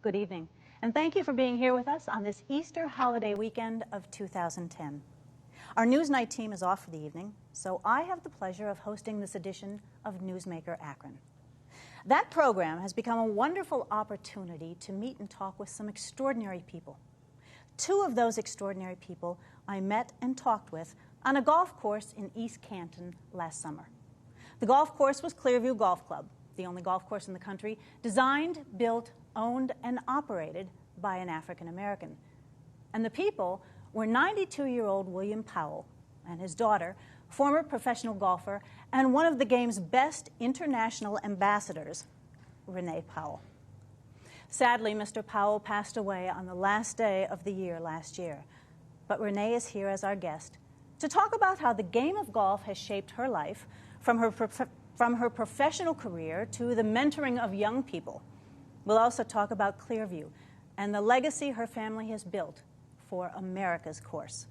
Good evening, and thank you for being here with us on this Easter holiday weekend of 2010. Our NewsNight team is off for the evening, so I have the pleasure of hosting this edition of NewsMaker Akron. That program has become a wonderful opportunity to meet and talk with some extraordinary people. Two of those extraordinary people I met and talked with on a golf course in East Canton last summer. The golf course was Clearview Golf Club, the only golf course in the country designed, built, owned, and operated by an African American. And the people were 92-year-old William Powell and his daughter, former professional golfer and one of the game's best international ambassadors, Renee Powell. Sadly, Mr. Powell passed away on the last day of the year last year. But Renee is here as our guest to talk about how the game of golf has shaped her life, from her professional career to the mentoring of young people. We'll also talk about Clearview and the legacy her family has built for America's course.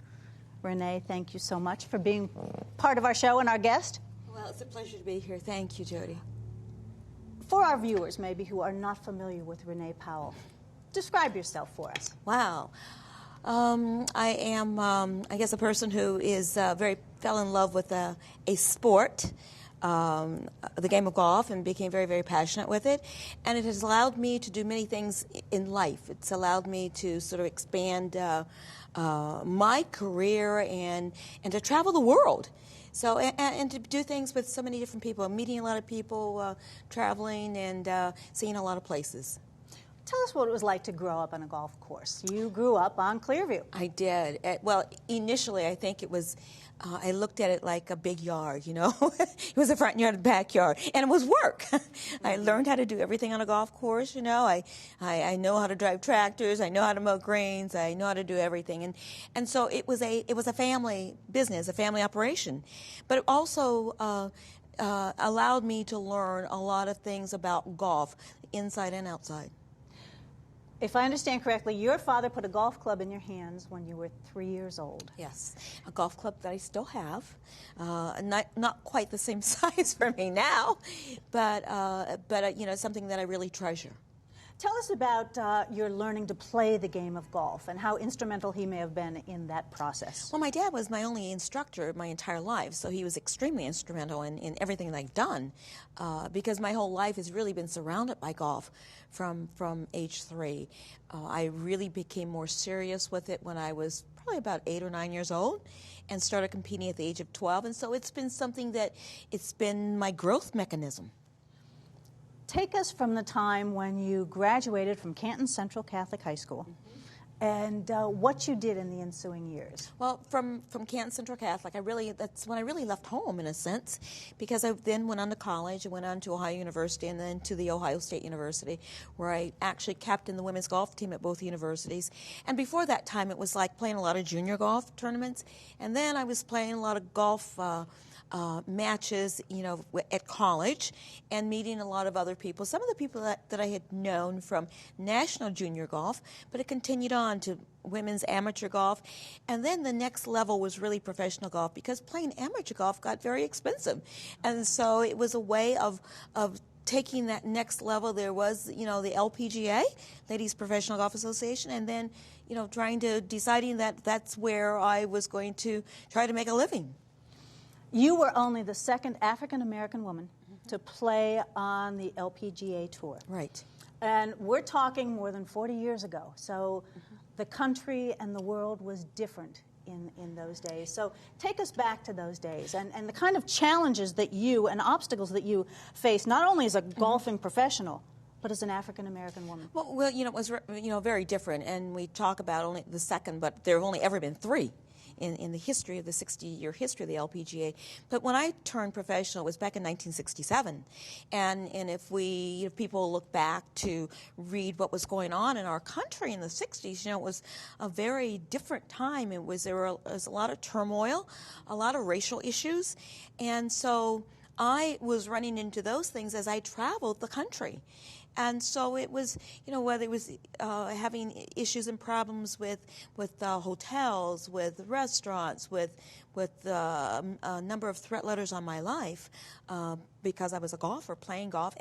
Renee, thank you so much for being part of our show and our guest. Well, it's a pleasure to be here. Thank you, Jody. For our viewers, maybe, who are not familiar with Renee Powell, describe yourself for us. Wow. I am, I guess, a person who is fell in love with a sport, the game of golf, and became very, very passionate with it. And it has allowed me to do many things in life. It's allowed me to sort of expand my career and to travel the world. So, and to do things with so many different people, meeting a lot of people, traveling, and seeing a lot of places. Tell us what it was like to grow up on a golf course. You grew up on Clearview. I did. Well, initially, I think it was, I looked at it like a big yard, you know. It was a front yard and backyard, and it was work. I learned how to do everything on a golf course, you know. I know how to drive tractors. I know how to mow greens. I know how to do everything. And so it was a family business, a family operation. But it also allowed me to learn a lot of things about golf, inside and outside. If I understand correctly, your father put a golf club in your hands when you were 3 years old. Yes, a golf club that I still have. Not quite the same size for me now, but you know, something that I really treasure. Tell us about your learning to play the game of golf and how instrumental he may have been in that process. Well, my dad was my only instructor my entire life, so he was extremely instrumental in everything that I've done, because my whole life has really been surrounded by golf from age 3. I really became more serious with it when I was probably about 8 or 9 years old, and started competing at the age of 12, and so it's been something that, it's been my growth mechanism. Take us from the time when you graduated from Canton Central Catholic High School, and what you did in the ensuing years. Well, from Canton Central Catholic, that's when I really left home, in a sense, because I then went on to college. I went on to Ohio University and then to the Ohio State University, where I actually captained the women's golf team at both universities. And before that time, it was like playing a lot of junior golf tournaments, and then I was playing a lot of golf matches, you know, at college, and meeting a lot of other people. Some of the people that I had known from national junior golf, but it continued on to women's amateur golf. And then the next level was really professional golf, because playing amateur golf got very expensive. And so it was a way of taking that next level. There was, you know, the LPGA, Ladies Professional Golf Association, and then, you know, deciding that that's where I was going to try to make a living. You were only the second African-American woman to play on the LPGA Tour. Right. And we're talking more than 40 years ago. So the country and the world was different in those days. So take us back to those days and the kind of challenges that you and obstacles that you faced, not only as a golfing professional, but as an African-American woman. Well, you know, it was, you know, very different. And we talk about only the second, but there have only ever been 3. In the history of the 60-year history of the LPGA. But when I turned professional, it was back in 1967. And if people look back to read what was going on in our country in the 60s, you know, it was a very different time. There was a lot of turmoil, a lot of racial issues. And so I was running into those things as I traveled the country. And so it was, you know, whether it was having issues and problems with hotels, with restaurants, with a number of threat letters on my life because I was a golfer playing golf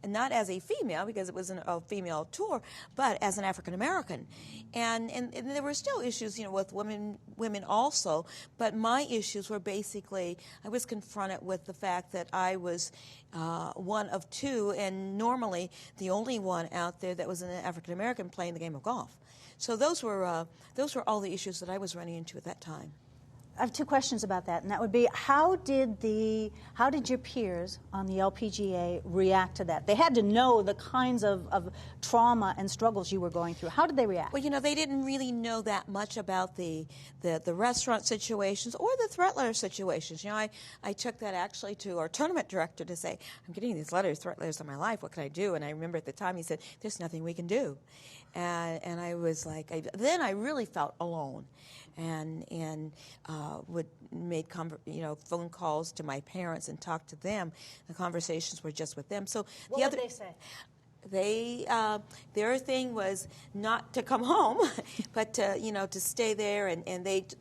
not as a female, because it wasn't a female tour, but as an African American, and there were still issues, with women also. But my issues were basically, I was confronted with the fact that I was one of two, and normally the only one out there that was an African American playing the game of golf. So those were all the issues that I was running into at that time. I have two questions about that, and that would be, how did your peers on the LPGA react to that? They had to know the kinds of trauma and struggles you were going through. How did they react? Well, they didn't really know that much about the restaurant situations or the threat letter situations. I took that actually to our tournament director to say, I'm getting these threat letters in my life. What can I do? And I remember at the time he said, there's nothing we can do. And I was like, then I really felt alone, and would make phone calls to my parents and talk to them. The conversations were just with them. So what would they say? Their thing was not to come home, but to stay there,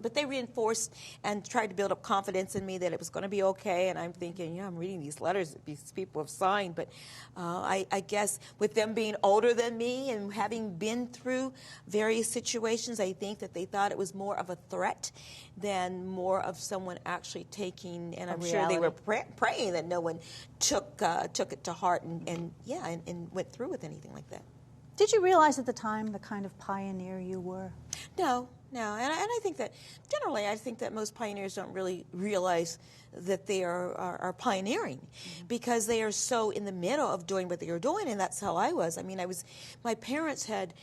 but they reinforced and tried to build up confidence in me that it was going to be okay. And I'm thinking, I'm reading these letters that these people have signed, but I guess with them being older than me and having been through various situations, I think that they thought it was more of a threat than more of someone actually taking. And I'm sure they were praying that no one took it to heart and went through with anything like that. Did you realize at the time the kind of pioneer you were? No. And I think that generally, I think that most pioneers don't really realize that they are pioneering, because they are so in the middle of doing what they are doing, and that's how I was. I mean, my parents had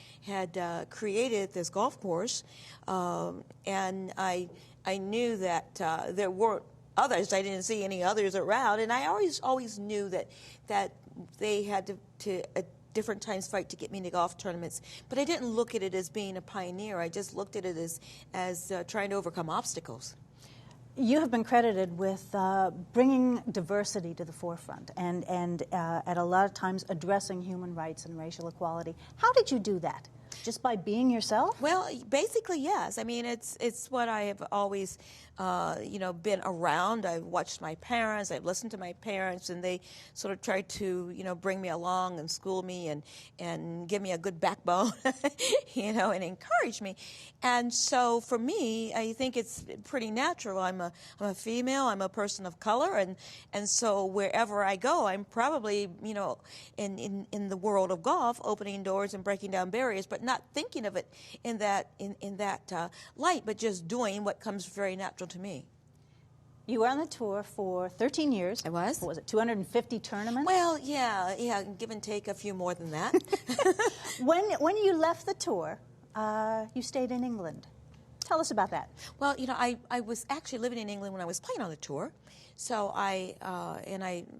created this golf course, and I knew that there weren't others. I didn't see any others around, and I always knew that they had to at different times fight to get me into golf tournaments. But I didn't look at it as being a pioneer. I just looked at it as trying to overcome obstacles. You have been credited with bringing diversity to the forefront and at a lot of times addressing human rights and racial equality. How did you do that? Just by being yourself? Well, basically, yes. I mean, it's what I have always, been around. I've watched my parents. I've listened to my parents, and they sort of tried to, bring me along and school me and give me a good backbone, and encourage me. And so for me, I think it's pretty natural. I'm a female. I'm a person of color, and so wherever I go, I'm probably, in the world of golf, opening doors and breaking down barriers, but not thinking of it in that light, but just doing what comes very natural to me. You were on the tour for 13 years. I was. What was it, 250 tournaments? Well, yeah, give and take a few more than that. When you left the tour, you stayed in England. Tell us about that. Well, I was actually living in England when I was playing on the tour. So I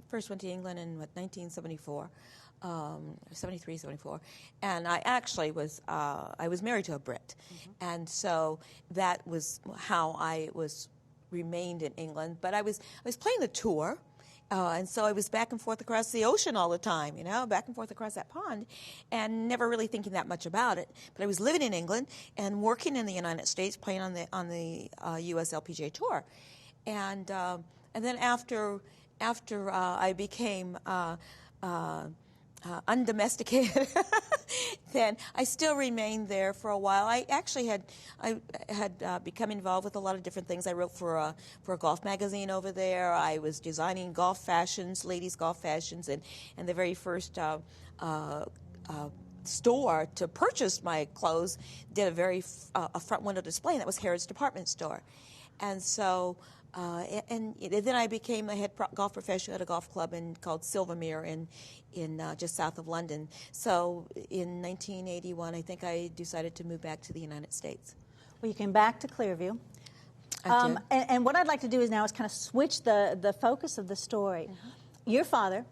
first went to England in 1974. 73, 74, and I actually was married to a Brit, and so that was how I remained in England. But I was playing the tour, and so I was back and forth across the ocean all the time, back and forth across that pond, and never really thinking that much about it. But I was living in England and working in the United States, playing on the U.S. LPGA tour, and then after I became undomesticated, then I still remained there for a while. I actually had become involved with a lot of different things. I wrote for a golf magazine over there. I was designing golf fashions, ladies' golf fashions, and the very first store to purchase my clothes did a front window display, and that was Harrods Department Store. And so and then I became a head golf professional at a golf club called Silvermere in just south of London. So in 1981, I think I decided to move back to the United States. Well, you came back to Clearview. I did. And what I'd like to do is now kind of switch the focus of the story. Your father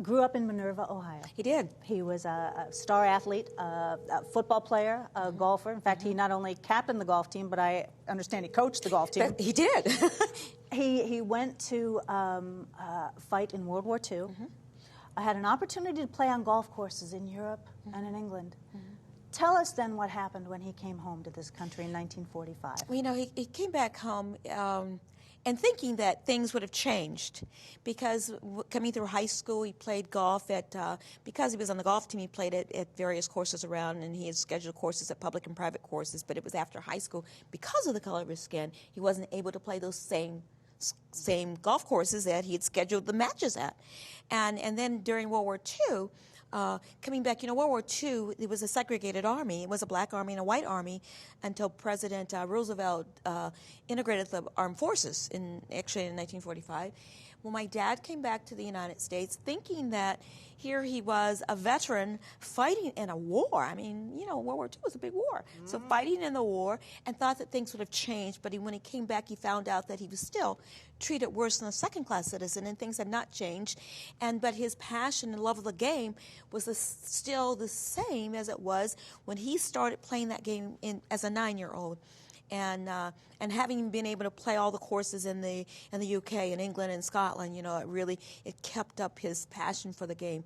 grew up in Minerva, Ohio. He did. He was a star athlete, a football player, a golfer. In fact, he not only captained the golf team, but I understand he coached the golf team. He did. He went to fight in World War II. I had an opportunity to play on golf courses in Europe and in England. Tell us then what happened when he came home to this country in 1945. Well, you know, he came back home and thinking that things would have changed because coming through high school, he played golf at, because he was on the golf team, he played at various courses around, and he had scheduled courses at public and private courses, but it was after high school. Because of the color of his skin, he wasn't able to play those same golf courses that he had scheduled the matches at. And then during World War II, coming back, you know, World War II, it was a segregated army. It was a black army and a white army until President Roosevelt integrated the armed forces actually in 1945. Well, my dad came back to the United States thinking that here he was a veteran fighting in a war. I mean, you know, World War II was a big war. So fighting in the war, and thought that things would have changed. But when he came back, he found out that he was still treated worse than a second-class citizen, and things had not changed. But his passion and love of the game was still the same as it was when he started playing that game as a 9-year-old. And having been able to play all the courses in the UK and England and Scotland, you know, it kept up his passion for the game.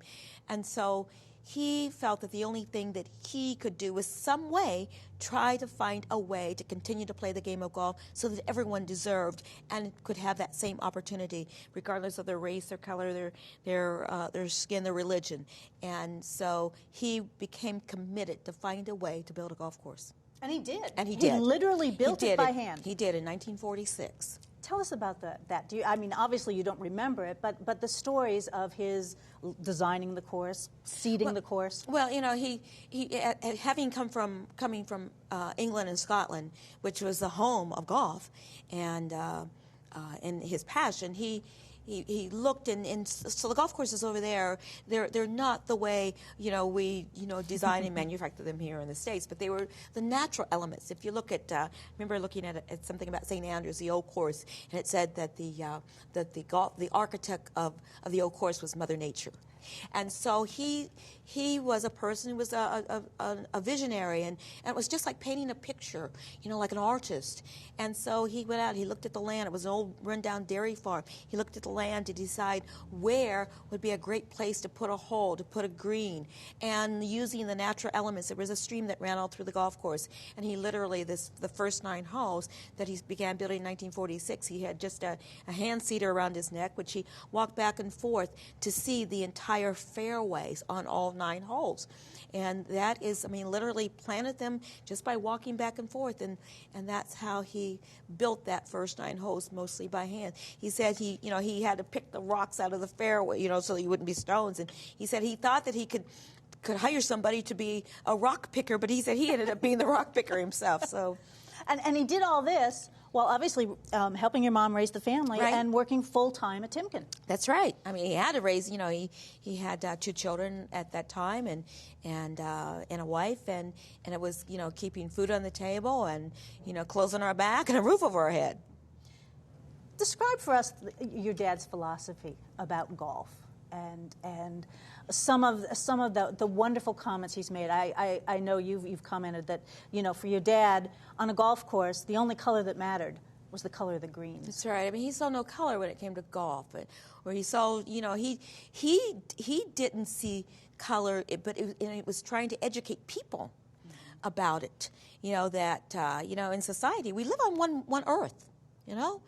And so he felt that the only thing that he could do was some way try to find a way to continue to play the game of golf so that everyone deserved and could have that same opportunity, regardless of their race, their color, their skin, their religion. And so he became committed to find a way to build a golf course. And he did. And he did. He literally built it by hand. He did in 1946. Tell us about that. I mean, obviously you don't remember it, but the stories of his designing the course, seeding the course. Well, you know, he having coming from England and Scotland, which was the home of golf, and his passion, he looked and so the golf courses over there, they're not the way, you know, we, you know, design and manufacture them here in the States, but they were the natural elements. If you look at, I remember looking at something about St. Andrews, the old course, and it said that the architect of the old course was Mother Nature. And so he was a person who was a visionary, and it was just like painting a picture, you know, like an artist. And so he went out, he looked at the land. It was an old rundown dairy farm. He looked at the land to decide where would be a great place to put a hole, to put a green, and using the natural elements. There was a stream that ran all through the golf course, and he literally, the first 9 holes that he began building in 1946, he had just a hand seater around his neck, which he walked back and forth to see the entire fairways on all 9 holes. And that is, I mean, literally planted them just by walking back and forth, and that's how he built that first 9 holes, mostly by hand. He said he had to pick the rocks out of the fairway, you know, so they wouldn't be stones. And he said he thought that he could hire somebody to be a rock picker, but he said he ended up being the rock picker himself. So, and he did all this while obviously helping your mom raise the family, right, and working full-time at Timken. That's right. I mean, he had to raise, you know, he had 2 children at that time, and a wife, and it was, you know, keeping food on the table, and, you know, clothes on our back and a roof over our head. Describe for us your dad's philosophy about golf, and some of the wonderful comments he's made. I know you've commented that, you know, for your dad, on a golf course, the only color that mattered was the color of the greens. That's right. I mean, he saw no color when it came to golf, or he saw, you know, he didn't see color, but it was trying to educate people about it. You know, that you know, in society we live on one earth, you know,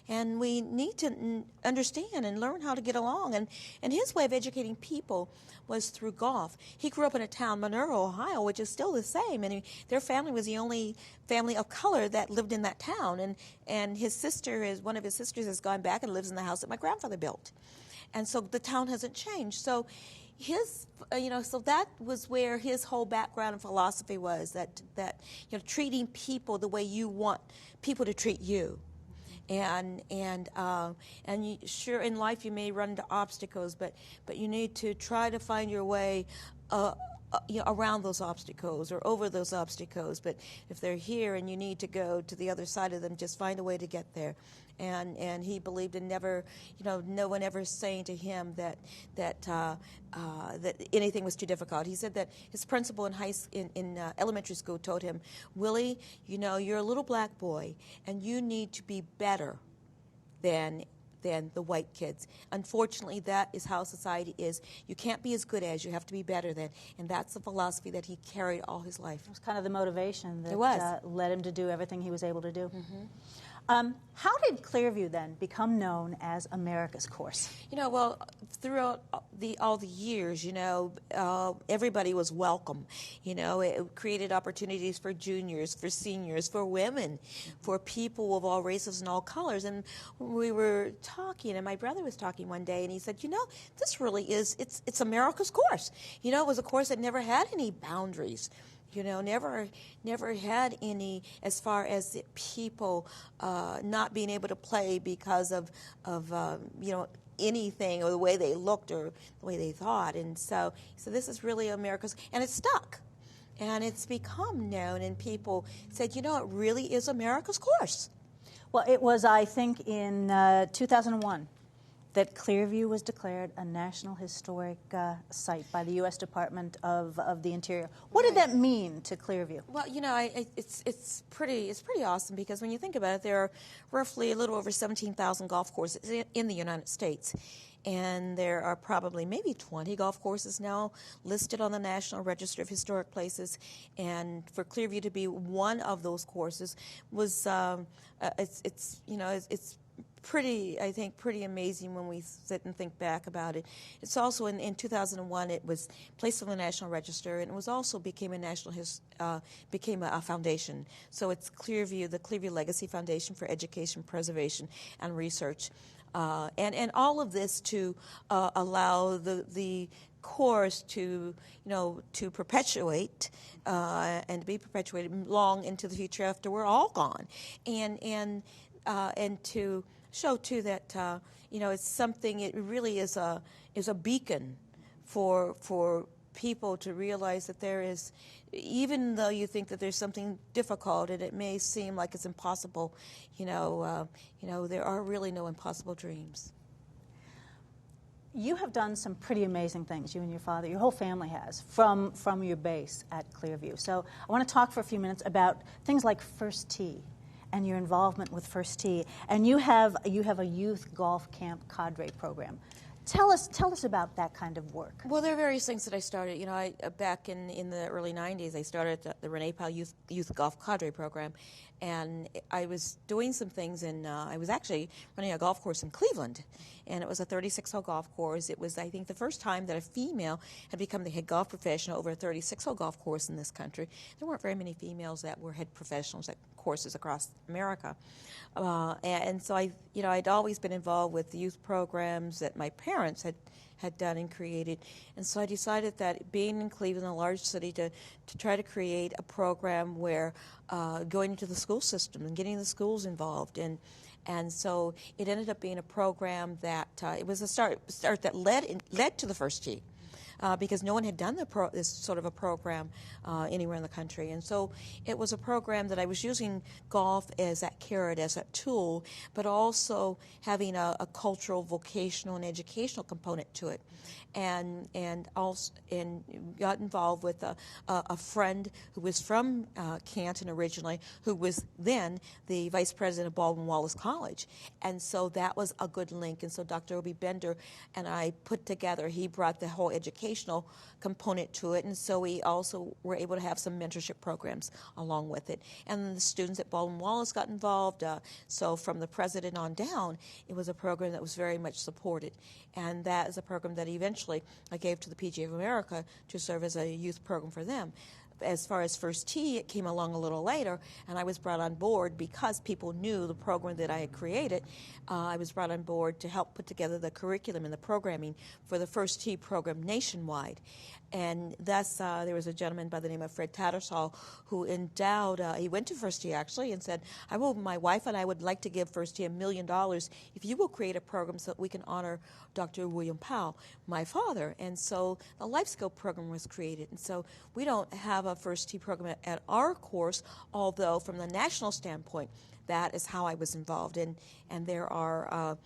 and we need to understand and learn how to get along. And his way of educating people was through golf. He grew up in a town, Monroe, Ohio, which is still the same. And their family was the only family of color that lived in that town. And one of his sisters has gone back and lives in the house that my grandfather built. And so the town hasn't changed. So so that was where his whole background and philosophy was, that you know, treating people the way you want people to treat you. And sure, in life you may run into obstacles, but you need to try to find your way around those obstacles or over those obstacles. But if they're here and you need to go to the other side of them, just find a way to get there. And he believed in never, you know, no one ever saying to him that anything was too difficult. He said that his principal in elementary school told him, Willie, you know, you're a little black boy, and you need to be better than than the white kids. Unfortunately, that is how society is. You can't be as good as, you have to be better than. And that's the philosophy that he carried all his life. It was kind of the motivation that It was. led him to do everything he was able to do. How did Clearview then become known as America's course? You know, well, throughout all the years, you know, everybody was welcome. You know, it created opportunities for juniors, for seniors, for women, for people of all races and all colors. And we were talking, and my brother was talking one day, and he said, you know, this really is, it's America's course. You know, it was a course that never had any boundaries. You know, never had any, as far as people not being able to play because of you know, anything or the way they looked or the way they thought. And so this is really America's, and it's stuck. And it's become known, and people said, you know, it really is America's course. Well, it was, I think, in 2001 that Clearview was declared a National Historic Site by the U.S. Department of the Interior. What did that mean to Clearview? Well, you know, it's pretty awesome, because when you think about it, there are roughly a little over 17,000 golf courses in the United States. And there are probably maybe 20 golf courses now listed on the National Register of Historic Places. And for Clearview to be one of those courses was, it's pretty, I think, pretty amazing when we sit and think back about it. It's also in 2001, it was placed on the National Register, and it was also became a foundation. So it's Clearview, the Clearview Legacy Foundation for Education, Preservation, and Research. And all of this to allow the course to, you know, to perpetuate and to be perpetuated long into the future after we're all gone, and to show too that you know, it's something. It really is a beacon for people to realize that there is, even though you think that there's something difficult and it may seem like it's impossible, you know, there are really no impossible dreams. You have done some pretty amazing things, you and your father, your whole family has, from your base at Clearview. So I want to talk for a few minutes about things like First Tee and your involvement with First Tee. And you have a youth golf camp cadre program. Tell us about that kind of work. Well, there are various things that I started. You know, back in the early 90s, I started the Renee Powell Youth Golf Cadre program, and I was doing some things, and I was actually running a golf course in Cleveland, and it was a 36-hole golf course. It was, I think, the first time that a female had become the head golf professional over a 36-hole golf course in this country. There weren't very many females that were head professionals at courses across America. And so I'd always been involved with the youth programs that my parents had done and created. And so I decided that being in Cleveland, a large city, to try to create a program where going into the school system and getting the schools involved. And so it ended up being a program that it was a start that led to the First Tee. Because no one had done this sort of a program anywhere in the country. And so it was a program that I was using golf as that carrot, as that tool, but also having a cultural, vocational, and educational component to it. And got involved with a friend who was from Canton originally, who was then the vice president of Baldwin Wallace College. And so that was a good link. And so Dr. Obie Bender and I put together, he brought the whole educational component to it, and so we also were able to have some mentorship programs along with it. And the students at Baldwin Wallace got involved, so from the president on down, it was a program that was very much supported. And that is a program that eventually I gave to the PGA of America to serve as a youth program for them. As far as First Tee, it came along a little later, and I was brought on board because people knew the program that I had created. I was brought on board to help put together the curriculum and the programming for the First Tee program nationwide. And thus, there was a gentleman by the name of Fred Tattersall who endowed, he went to First Tee actually and said, my wife and I would like to give First Tee $1 million if you will create a program so that we can honor Dr. William Powell, my father. And so the life skill program was created. And so we don't have a First Tee program at our course, although from the national standpoint, that is how I was involved. And there are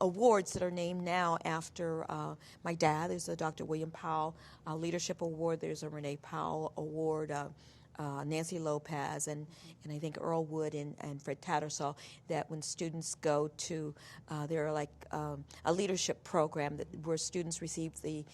awards that are named now after my dad. There's a Dr. William Powell Leadership Award. There's a Renee Powell Award. Nancy Lopez and I think Earl Wood and Fred Tattersall, that when students go to, they're like a leadership program where students receive the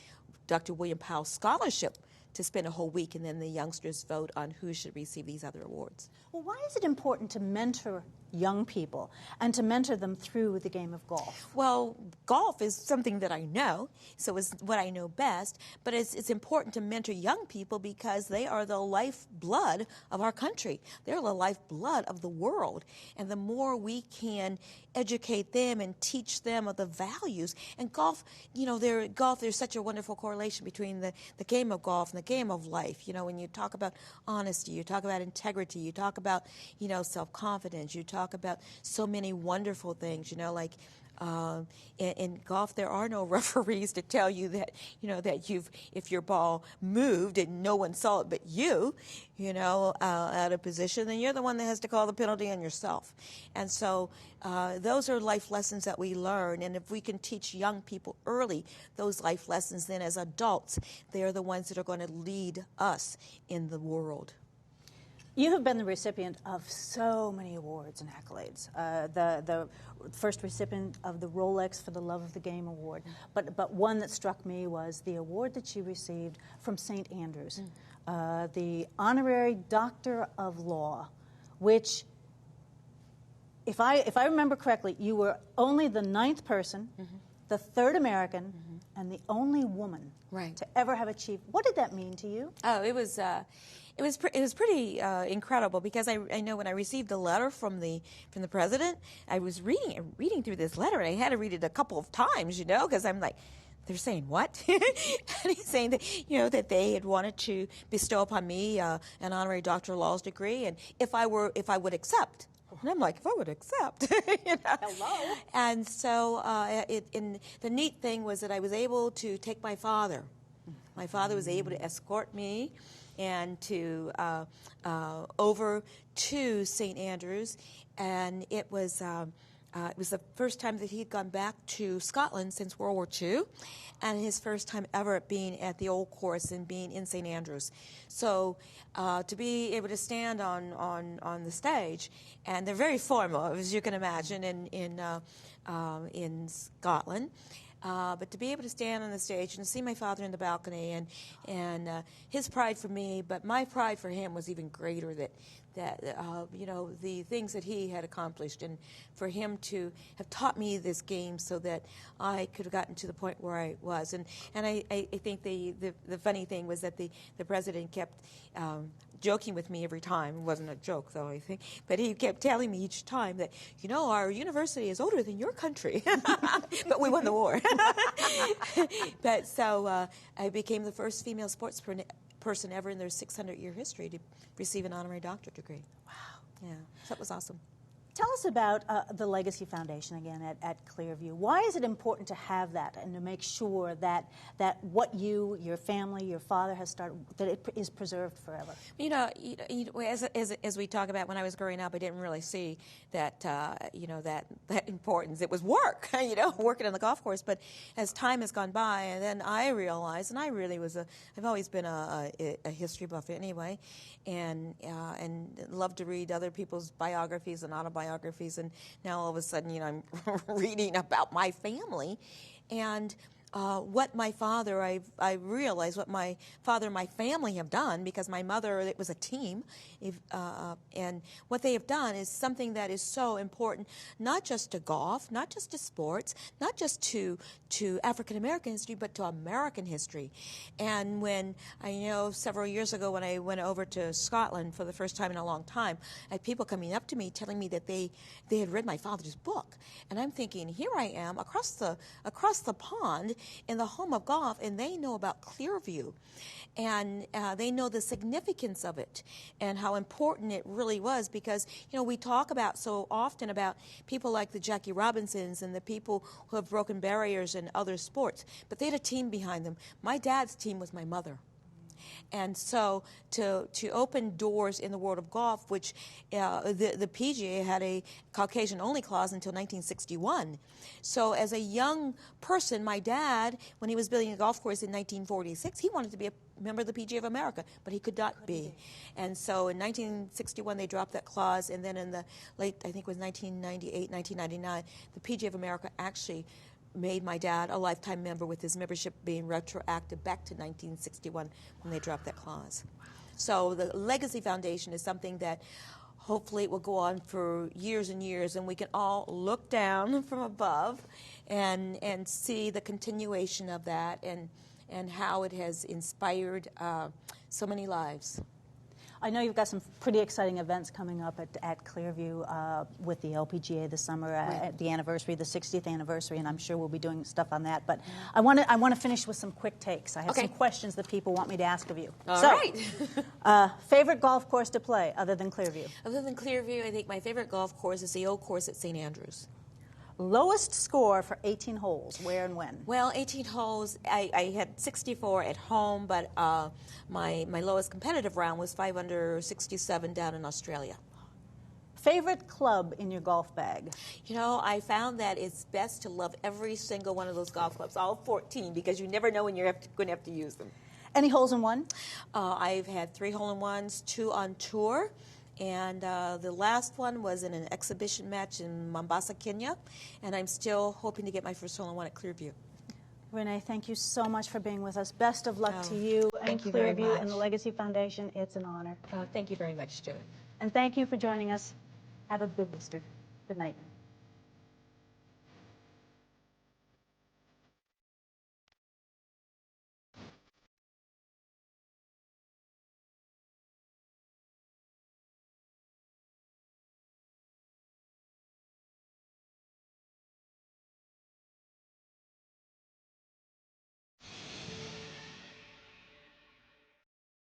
Dr. William Powell Scholarship to spend a whole week, and then the youngsters vote on who should receive these other awards. Well, why is it important to mentor young people and to mentor them through the game of golf? Well, golf is something that I know, so it's what I know best, but it's important to mentor young people because they are the lifeblood of our country. They're the lifeblood of the world, and the more we can educate them and teach them of the values. And golf, there's such a wonderful correlation between the game of golf and the game of life. You know, when you talk about honesty, you talk about integrity, you talk about, self-confidence, you talk about so many wonderful things, like in golf, there are no referees to tell you that, that if your ball moved and no one saw it but you, out of position, then you're the one that has to call the penalty on yourself. And so those are life lessons that we learn. And if we can teach young people early those life lessons, then as adults, they're the ones that are going to lead us in the world. You have been the recipient of so many awards and accolades. The first recipient of the Rolex for the Love of the Game Award. But one that struck me was the award that you received from St. Andrews, the Honorary Doctor of Law, which, if I remember correctly, you were only the 9th person, the 3rd American, and the only woman to ever have achieved. What did that mean to you? Oh, it was pretty incredible, because I know when I received a letter from the president, I was reading through this letter, and I had to read it a couple of times, because I'm like, they're saying what? And he's saying that that they had wanted to bestow upon me an honorary Doctor of Laws degree, and if I would accept. And I'm like, if I would accept, Hello. And so the neat thing was that I was able to take my father. My father was able to escort me and to over to St. Andrews, and it was the first time that he'd gone back to Scotland since World War II, and his first time ever being at the old course and being in St. Andrews. So to be able to stand on the stage, and they're very formal, as you can imagine, in Scotland. But to be able to stand on the stage and see my father in the balcony, and his pride for me, but my pride for him was even greater, that the things that he had accomplished, and for him to have taught me this game so that I could have gotten to the point where I was. And I think the funny thing was that the president kept joking with me every time. It wasn't a joke, though, I think. But he kept telling me each time that, our university is older than your country. But we won the war. But so I became the first female sports person ever in their 600-year history to receive an honorary doctorate degree. Wow. Yeah, so that was awesome. Tell us about the Legacy Foundation again at Clearview. Why is it important to have that and to make sure that what you, your family, your father has started, that it is preserved forever? As we talk about, when I was growing up, I didn't really see that that importance. It was work, working on the golf course. But as time has gone by, and then I realized, and I really I've always been a history buff anyway, and love to read other people's biographies and autobiographies, and now all of a sudden, I'm reading about my family, and what my father, I realized what my father and my family have done, because my mother, it was a team, and what they have done is something that is so important, not just to golf, not just to sports, not just to African American history, but to American history. And when several years ago, when I went over to Scotland for the first time in a long time, I had people coming up to me telling me that they had read my father's book, and I'm thinking, here I am across the pond in the home of golf, and they know about Clearview, and they know the significance of it and how important it really was, because we talk about so often about people like the Jackie Robinsons and the people who have broken barriers in other sports, but they had a team behind them. My dad's team was my mother. And so to open doors in the world of golf, which the PGA had a Caucasian-only clause until 1961. So as a young person, my dad, when he was building a golf course in 1946, he wanted to be a member of the PGA of America, but he could not be. And so in 1961, they dropped that clause, and then in the late, I think it was 1998, 1999, the PGA of America actually made my dad a lifetime member, with his membership being retroactive back to 1961 when they dropped that clause. So the Legacy Foundation is something that hopefully it will go on for years and years, and we can all look down from above and see the continuation of that and how it has inspired so many lives. I know you've got some pretty exciting events coming up at Clearview with the LPGA this summer at the anniversary, the 60th anniversary, and I'm sure we'll be doing stuff on that. But I want to finish with some quick takes. I have some questions that people want me to ask of you. All right. Favorite golf course to play other than Clearview? Other than Clearview, I think my favorite golf course is the old course at St. Andrews. Lowest score for 18 holes, where and when? Well, 18 holes, I had 64 at home, but my lowest competitive round was 5 under 67 down in Australia. Favorite club in your golf bag? You know, I found that it's best to love every single one of those golf clubs, all 14, because you never know when you're going to have to use them. Any holes in one? I've had 3 hole-in-ones, 2 on tour. And the last one was in an exhibition match in Mombasa, Kenya, and I'm still hoping to get my first hole-in-one at Clearview. Renee, thank you so much for being with us. Best of luck to you and Clearview and the Legacy Foundation. It's an honor. Thank you very much, Stuart. And thank you for joining us. Have a good Easter. Good night.